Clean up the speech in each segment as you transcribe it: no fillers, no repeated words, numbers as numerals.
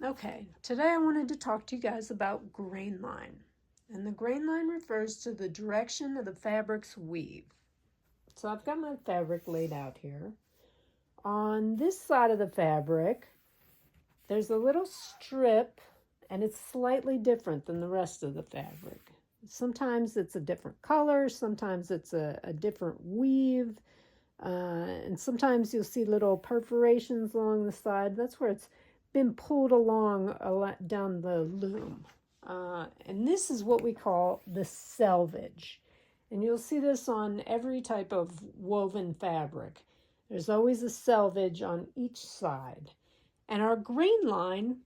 Okay, today I wanted to talk to you guys about grain line. And the grain line refers to the direction of the fabric's weave. So I've got my fabric laid out here. On this side of the fabric, there's a little strip, and it's slightly different than the rest of the fabric. Sometimes it's a different color, sometimes it's a different weave, and sometimes you'll see little perforations along the side. That's where it's been pulled along down the loom. And this is what we call the selvage. And you'll see this on every type of woven fabric. There's always a selvage on each side. And our grain line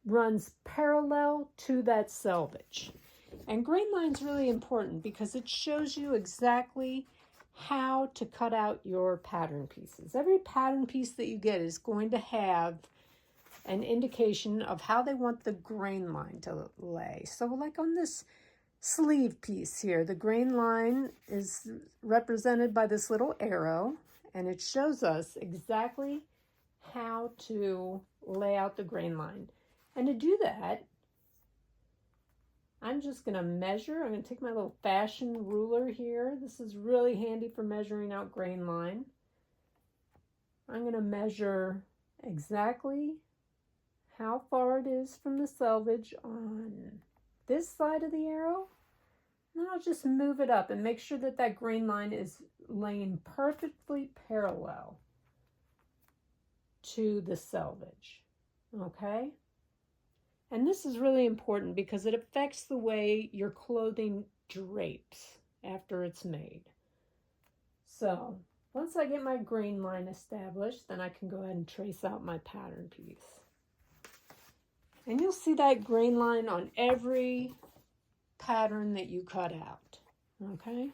runs parallel to that selvage. And grain line is really important because it shows you exactly how to cut out your pattern pieces. Every pattern piece that you get is going to have an indication of how they want the grain line to lay. So like on this sleeve piece here, the grain line is represented by this little arrow, and it shows us exactly how to lay out the grain line. And to do that, I'm just going to measure. I'm going to take my little fashion ruler here. This is really handy for measuring out grain line. I'm going to measure exactly how far it is from the selvage on this side of the arrow. And I'll just move it up and make sure that that grain line is laying perfectly parallel to the selvage. Okay? And this is really important because it affects the way your clothing drapes after it's made. So once I get my grain line established, then I can go ahead and trace out my pattern piece. And you'll see that grain line on every pattern that you cut out. Okay?